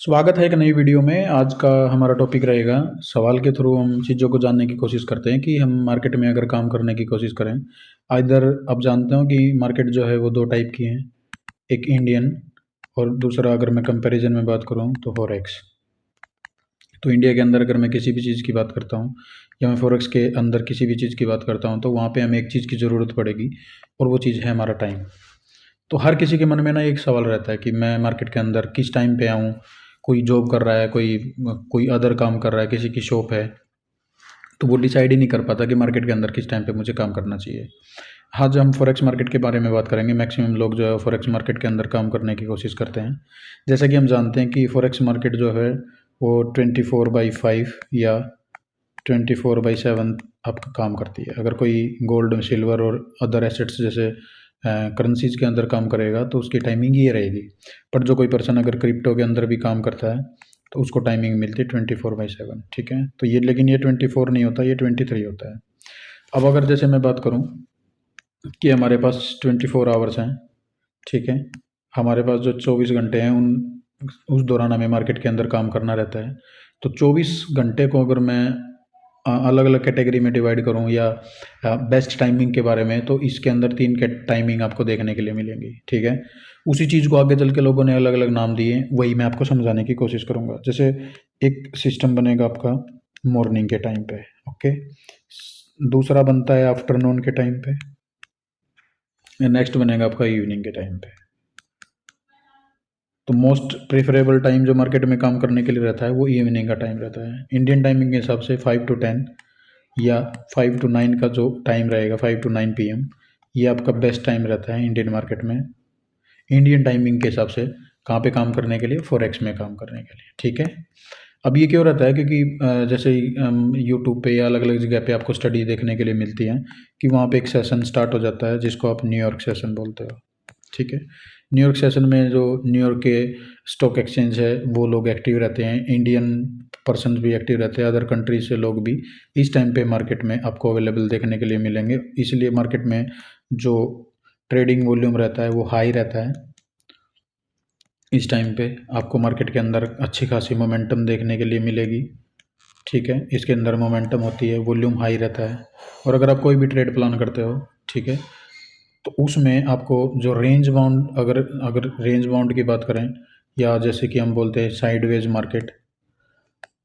स्वागत है एक नई वीडियो में। आज का हमारा टॉपिक रहेगा, सवाल के थ्रू हम चीज़ों को जानने की कोशिश करते हैं कि हम मार्केट में अगर काम करने की कोशिश करें। इधर आप जानते हो कि मार्केट जो है वो दो टाइप की हैं, एक इंडियन और दूसरा अगर मैं कंपैरिजन में बात करूं तो फॉरेक्स। तो इंडिया के अंदर अगर मैं किसी भी चीज़ की बात करता हूं या मैं फॉरेक्स के अंदर किसी भी चीज़ की बात करता हूं तो वहाँ पे हमें एक चीज़ की ज़रूरत पड़ेगी और वो चीज़ है हमारा टाइम। तो हर किसी के मन में ना एक सवाल रहता है कि मैं मार्केट के अंदर किस टाइम पे आऊँ। कोई जॉब कर रहा है, कोई कोई अदर काम कर रहा है, किसी की शॉप है, तो वो डिसाइड ही नहीं कर पाता कि मार्केट के अंदर किस टाइम पे मुझे काम करना चाहिए। आज हम फॉरेक्स मार्केट के बारे में बात करेंगे। मैक्सिमम लोग जो है फॉरेक्स मार्केट के अंदर काम करने की कोशिश करते हैं। जैसा कि हम जानते हैं कि फॉरेक्स मार्केट जो है वो 24/5 या 24/7 आपका काम करती है। अगर कोई गोल्ड, सिल्वर और अदर एसेट्स जैसे करेंसीज के अंदर काम करेगा तो उसकी टाइमिंग ये रहेगी। पर जो कोई पर्सन अगर क्रिप्टो के अंदर भी काम करता है तो उसको टाइमिंग मिलती है 24/7। ठीक है, तो ये लेकिन ये 24 नहीं होता, ये 23 होता है। अब अगर जैसे मैं बात करूँ कि हमारे पास 24 आवर्स हैं, ठीक है, हमारे पास जो 24 घंटे हैं उन उस दौरान हमें मार्केट के अंदर काम करना रहता है। तो 24 घंटे को अगर मैं अलग अलग कैटेगरी में डिवाइड करूं या बेस्ट टाइमिंग के बारे में, तो इसके अंदर तीन के टाइमिंग आपको देखने के लिए मिलेंगी। ठीक है, उसी चीज़ को आगे चल के लोगों ने अलग अलग नाम दिए, वही मैं आपको समझाने की कोशिश करूंगा। जैसे एक सिस्टम बनेगा आपका मॉर्निंग के टाइम पे, ओके। दूसरा बनता है आफ्टरनून के टाइम पे, नेक्स्ट बनेगा आपका इवनिंग के टाइम पे। तो मोस्ट प्रेफरेबल टाइम जो मार्केट में काम करने के लिए रहता है वो इवनिंग का टाइम रहता है। इंडियन टाइमिंग के हिसाब से 5 to 10 या 5 to 9 का जो टाइम रहेगा, 5 to 9 PM, ये आपका बेस्ट टाइम रहता है इंडियन मार्केट में। इंडियन टाइमिंग के हिसाब से कहाँ पे काम करने के लिए? फॉरेक्स में काम करने के लिए। ठीक है, अब ये क्यों रहता है? क्योंकि जैसे यूट्यूब पे या अलग अलग जगह पे आपको स्टडी देखने के लिए मिलती है कि वहाँ पे एक सेशन स्टार्ट हो जाता है जिसको आप न्यूयॉर्क सेशन बोलते हो। ठीक है, न्यूयॉर्क सेशन में जो न्यूयॉर्क के स्टॉक एक्सचेंज है वो लोग एक्टिव रहते हैं, इंडियन पर्सन भी एक्टिव रहते हैं, अदर कंट्रीज से लोग भी इस टाइम पे मार्केट में आपको अवेलेबल देखने के लिए मिलेंगे। इसलिए मार्केट में जो ट्रेडिंग वॉल्यूम रहता है वो हाई रहता है। इस टाइम पे आपको मार्केट के अंदर अच्छी खासी मोमेंटम देखने के लिए मिलेगी। ठीक है, इसके अंदर मोमेंटम होती है, वॉल्यूम हाई रहता है। और अगर आप कोई भी ट्रेड प्लान करते हो, ठीक है, तो उसमें आपको जो रेंज बाउंड, अगर अगर रेंज बाउंड की बात करें या जैसे कि हम बोलते हैं साइडवेज मार्केट,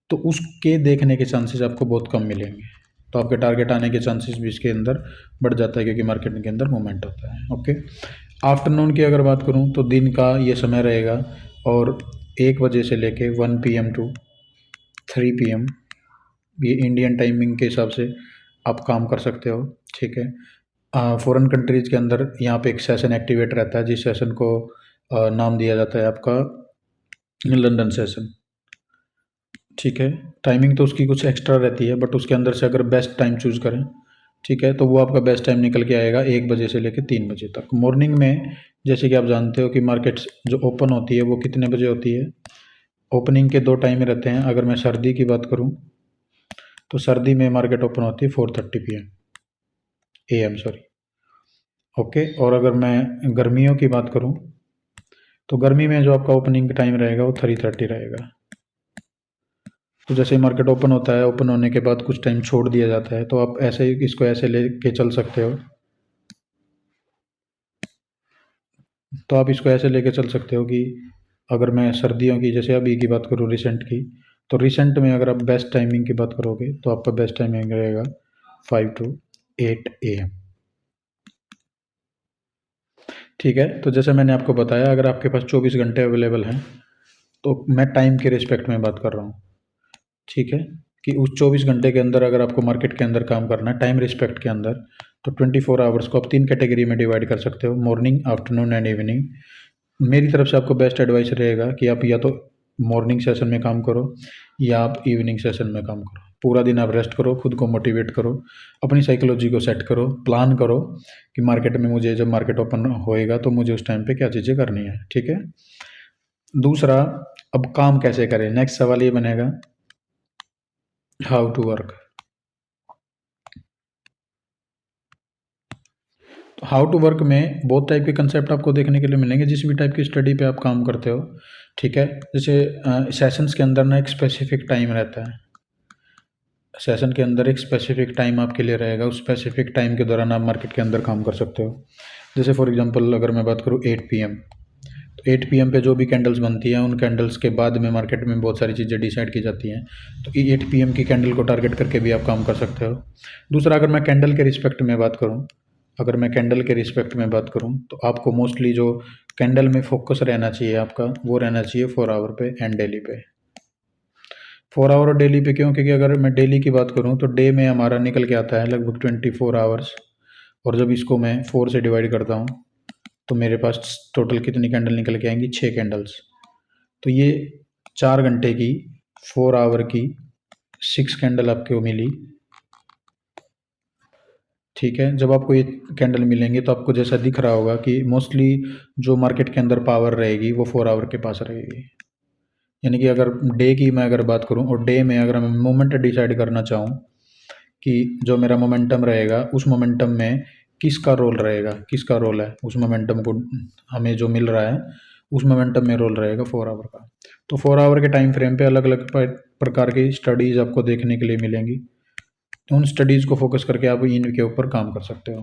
तो उसके देखने के चांसेस आपको बहुत कम मिलेंगे। तो आपके टारगेट आने के चांसेस भी इसके अंदर बढ़ जाता है क्योंकि मार्केट के अंदर मूवमेंट होता है। ओके, आफ्टरनून की अगर बात करूं तो दिन का ये समय रहेगा और 1 बजे से लेके 1 PM टू 3 PM, ये इंडियन टाइमिंग के हिसाब से आप काम कर सकते हो। ठीक है, फॉरेन कंट्रीज़ के अंदर यहाँ पे एक सेशन एक्टिवेट रहता है जिस सेशन को नाम दिया जाता है आपका लंदन सेशन। ठीक है, टाइमिंग तो उसकी कुछ एक्स्ट्रा रहती है बट उसके अंदर से अगर बेस्ट टाइम चूज़ करें, ठीक है, तो वो आपका बेस्ट टाइम निकल के आएगा 1 बजे से लेकर 3 बजे तक मॉर्निंग में। जैसे कि आप जानते हो कि मार्केट्स जो ओपन होती है वो कितने बजे होती है? ओपनिंग के दो टाइम रहते हैं। अगर मैं सर्दी की बात करूं तो सर्दी में मार्केट ओपन होती है 4:30 AM सॉरी, ओके। और अगर मैं गर्मियों की बात करूं तो गर्मी में जो आपका ओपनिंग टाइम रहेगा वो 3:30 रहेगा। तो जैसे मार्केट ओपन होता है, ओपन होने के बाद कुछ टाइम छोड़ दिया जाता है, तो आप ऐसे ही इसको ऐसे लेके चल सकते हो। तो आप इसको ऐसे लेके चल सकते हो कि अगर मैं सर्दियों की, जैसे अभी की बात करूँ रिसेंट की, तो रिसेंट में अगर आप बेस्ट टाइमिंग की बात करोगे तो आपका बेस्ट टाइमिंग रहेगा 5 to 8 AM। ठीक है, तो जैसे मैंने आपको बताया अगर आपके पास 24 घंटे अवेलेबल हैं तो मैं टाइम के रिस्पेक्ट में बात कर रहा हूँ। ठीक है, कि उस 24 घंटे के अंदर अगर आपको मार्केट के अंदर काम करना है टाइम रिस्पेक्ट के अंदर, तो 24 आवर्स को आप तीन कैटेगरी में डिवाइड कर सकते हो, मॉर्निंग, आफ्टरनून एंड इवनिंग। मेरी तरफ से आपको बेस्ट एडवाइस रहेगा कि आप या तो मॉर्निंग सेशन में काम करो या आप इवनिंग सेशन में काम करो। पूरा दिन आप रेस्ट करो, खुद को मोटिवेट करो, अपनी साइकोलॉजी को सेट करो, प्लान करो कि मार्केट में मुझे जब मार्केट ओपन होएगा तो मुझे उस टाइम पे क्या चीज़ें करनी है। ठीक है, दूसरा, अब काम कैसे करें? नेक्स्ट सवाल ये बनेगा, how to work. How to work में बहुत टाइप के कंसेप्ट आपको देखने के लिए मिलेंगे। जिस भी टाइप की स्टडी पे आप काम करते हो, ठीक है। जैसे सेशंस के अंदर ना एक स्पेसिफिक टाइम रहता है, सेशन के अंदर एक स्पेसिफिक टाइम आपके लिए रहेगा, उस स्पेसिफिक टाइम के दौरान आप मार्केट के अंदर काम कर सकते हो। जैसे फॉर एग्जांपल अगर मैं बात करूँ 8 पीएम, तो 8 पीएम पे जो भी कैंडल्स बनती हैं उन कैंडल्स के बाद में मार्केट में बहुत सारी चीज़ें डिसाइड की जाती हैं, तो 8 पीएम की कैंडल को टारगेट करके भी आप काम कर सकते हो। दूसरा, अगर मैं कैंडल के रिस्पेक्ट में बात करूँ, अगर मैं कैंडल के रिस्पेक्ट में बात करूँ तो आपको मोस्टली जो कैंडल में फोकस रहना चाहिए आपका, वो रहना चाहिए 4 आवर पे एंड डेली पे। 4 आवर और डेली पे क्यों? क्योंकि अगर मैं डेली की बात करूँ तो डे में हमारा निकल के आता है लगभग 24 आवर्स, और जब इसको मैं 4 से डिवाइड करता हूँ तो मेरे पास टोटल कितनी कैंडल निकल के आएंगी? 6 कैंडल्स। तो ये 4 घंटे की 4 आवर की 6 कैंडल आपको मिली। ठीक है, जब आपको ये कैंडल मिलेंगे तो आपको जैसा दिख रहा होगा कि मोस्टली जो मार्केट के अंदर पावर रहेगी वो 4 आवर के पास रहेगी। यानी कि अगर डे की मैं अगर बात करूं और डे में अगर मैं मोमेंट डिसाइड करना चाहूं कि जो मेरा मोमेंटम रहेगा उस मोमेंटम में किसका रोल रहेगा, किसका रोल है उस मोमेंटम को हमें जो मिल रहा है उस मोमेंटम में रोल रहेगा 4 आवर का। तो 4 आवर के टाइम फ्रेम पे अलग अलग प्रकार की स्टडीज़ आपको देखने के लिए मिलेंगी, तो उन स्टडीज़ को फोकस करके आप इनके ऊपर काम कर सकते हो।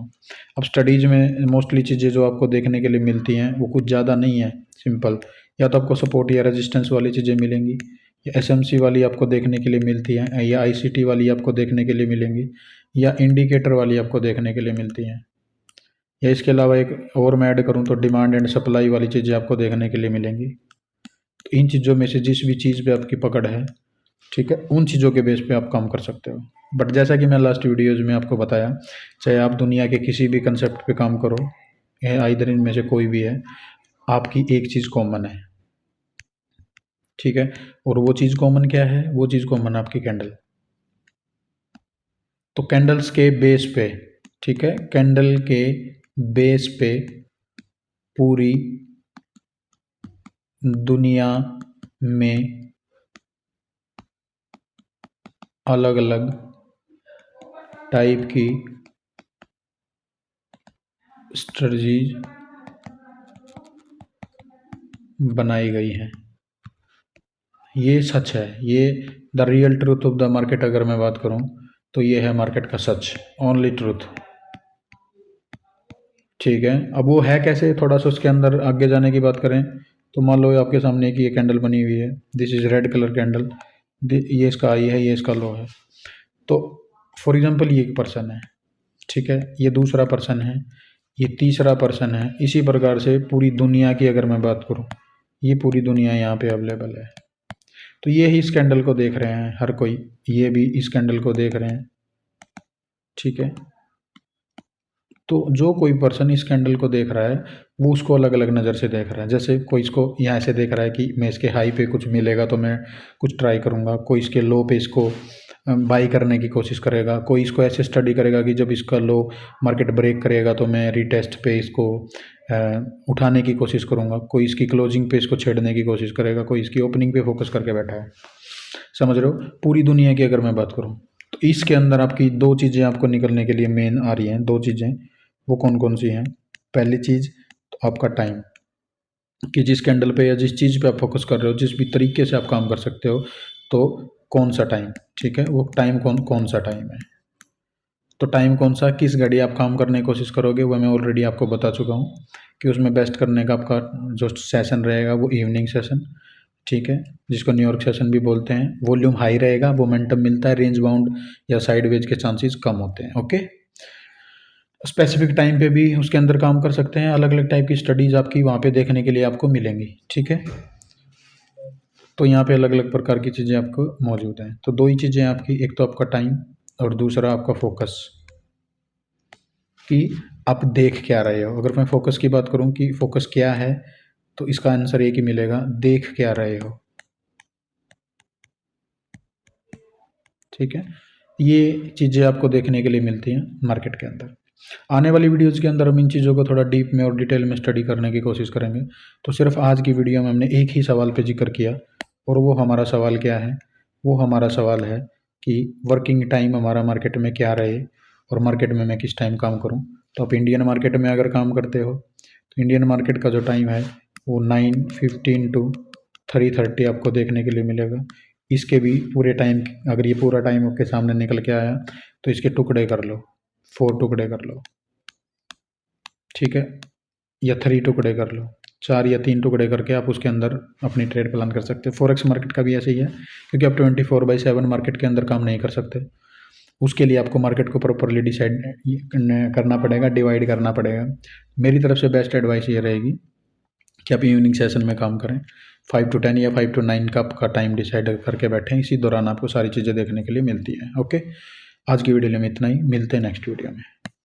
अब स्टडीज़ में मोस्टली चीज़ें जो आपको देखने के लिए मिलती हैं वो कुछ ज़्यादा नहीं है, सिंपल। या तो आपको सपोर्ट या रेजिस्टेंस वाली चीज़ें मिलेंगी, या एसएमसी वाली आपको देखने के लिए मिलती हैं, या आईसीटी वाली आपको देखने के लिए मिलेंगी, या इंडिकेटर वाली आपको देखने के लिए मिलती हैं, या इसके अलावा एक और मैं ऐड करूँ तो डिमांड एंड सप्लाई वाली चीज़ें आपको देखने के लिए मिलेंगी। तो इन चीज़ों में से जिस भी चीज़ पे आपकी पकड़ है, ठीक है, उन चीज़ों के बेस पे आप काम कर सकते हो। बट जैसा कि मैं लास्ट वीडियोज़ में आपको बताया, चाहे आप दुनिया के किसी भी कंसेप्ट पे काम करो, आइदर इनमें से कोई भी है, आपकी एक चीज़ कॉमन है। ठीक है, और वो चीज़ कॉमन क्या है? वो चीज़ कॉमन है आपकी कैंडल। तो कैंडल्स के बेस पे, ठीक है, कैंडल के बेस पे पूरी दुनिया में अलग अलग टाइप की स्ट्रेटजीज बनाई गई हैं। ये सच है, ये the real truth of the market अगर मैं बात करूं तो ये है मार्केट का सच, ओनली ट्रूथ। ठीक है, अब वो है कैसे, थोड़ा सा उसके अंदर आगे जाने की बात करें तो मान लो आपके सामने कि ये कैंडल बनी हुई है, this is red colour candle, ये इसका हाई है, ये इसका लो है। तो फॉर एग्जांपल ये एक पर्सन है, ठीक है, ये दूसरा पर्सन है, ये तीसरा पर्सन है, इसी प्रकार से पूरी दुनिया की अगर मैं बात करूं, ये पूरी दुनिया यहाँ पे अवेलेबल है। तो ये ही इस कैंडल को देख रहे हैं हर कोई, ये भी इस कैंडल को देख रहे हैं। ठीक है, तो जो कोई पर्सन इस कैंडल को देख रहा है वो उसको अलग अलग नज़र से देख रहा है। जैसे कोई इसको यहाँ से देख रहा है कि मैं इसके हाई पे कुछ मिलेगा तो मैं कुछ ट्राई करूँगा, कोई इसके लो पे इसको बाई करने की कोशिश करेगा, कोई इसको ऐसे स्टडी करेगा कि जब इसका लो मार्केट ब्रेक करेगा तो मैं रीटेस्ट पे इसको उठाने की कोशिश करूँगा, कोई इसकी क्लोजिंग पे इसको छेड़ने की कोशिश करेगा, कोई इसकी ओपनिंग पे फोकस करके बैठा है। समझ रहे हो? पूरी दुनिया की अगर मैं बात करूँ तो इसके अंदर आपकी दो चीज़ें आपको निकलने के लिए मेन आ रही हैं, दो चीज़ें। वो कौन कौन सी हैं? पहली चीज़ तो आपका टाइम, कि जिस कैंडल पे या जिस चीज़ पे आप फोकस कर रहे हो, जिस भी तरीके से आप काम कर सकते हो, तो कौन सा टाइम, ठीक है, वो टाइम कौन कौन सा टाइम है। तो टाइम कौन सा, किस घड़ी आप काम करने की कोशिश करोगे, वो मैं ऑलरेडी आपको बता चुका हूँ कि उसमें बेस्ट करने का आपका जो सेशन रहेगा वो इवनिंग सेशन, ठीक है, जिसको न्यूयॉर्क सेशन भी बोलते हैं। वॉल्यूम हाई रहेगा, मोमेंटम मिलता है, रेंज बाउंड या साइडवेज के चांसेस कम होते हैं। ओके, स्पेसिफिक टाइम पे भी उसके अंदर काम कर सकते हैं, अलग अलग टाइप की स्टडीज़ आपकी वहाँ पे देखने के लिए आपको मिलेंगी। ठीक है, तो यहाँ पे अलग अलग प्रकार की चीज़ें आपको मौजूद हैं। तो दो ही चीज़ें आपकी, एक तो आपका टाइम और दूसरा आपका फोकस, कि आप देख क्या रहे हो। अगर मैं फोकस की बात करूँ कि फोकस क्या है, तो इसका आंसर एक ही मिलेगा, देख क्या रहे हो। ठीक है, ये चीज़ें आपको देखने के लिए मिलती हैं मार्केट के अंदर। आने वाली वीडियोज़ के अंदर हम इन चीज़ों को थोड़ा डीप में और डिटेल में स्टडी करने की कोशिश करेंगे। तो सिर्फ आज की वीडियो में हमने एक ही सवाल पे जिक्र किया, और वो हमारा सवाल क्या है? वो हमारा सवाल है कि वर्किंग टाइम हमारा मार्केट में क्या रहे और मार्केट में मैं किस टाइम काम करूँ। तो आप इंडियन मार्केट में अगर काम करते हो तो इंडियन मार्केट का जो टाइम है वो 9:15 टू 3:30 आपको देखने के लिए मिलेगा। इसके भी पूरे टाइम, अगर ये पूरा टाइम आपके सामने निकल के आया तो इसके टुकड़े कर लो, 4 टुकड़े कर लो, ठीक है, या 3 टुकड़े कर लो, 4 या 3 टुकड़े करके आप उसके अंदर अपनी ट्रेड प्लान कर सकते हो। फॉरेक्स मार्केट का भी ऐसे ही है, क्योंकि आप 24/7 मार्केट के अंदर काम नहीं कर सकते। उसके लिए आपको मार्केट को प्रॉपरली डिसाइड करना पड़ेगा, डिवाइड करना पड़ेगा। मेरी तरफ से बेस्ट एडवाइस ये रहेगी कि आप इवनिंग सेशन में काम करें, 5 to 10 या 5 to 9 का आपका टाइम डिसाइड करके बैठें। इसी दौरान आपको सारी चीज़ें देखने के लिए मिलती हैं। ओके, आज की वीडियो में इतना ही, मिलते हैं नेक्स्ट वीडियो में।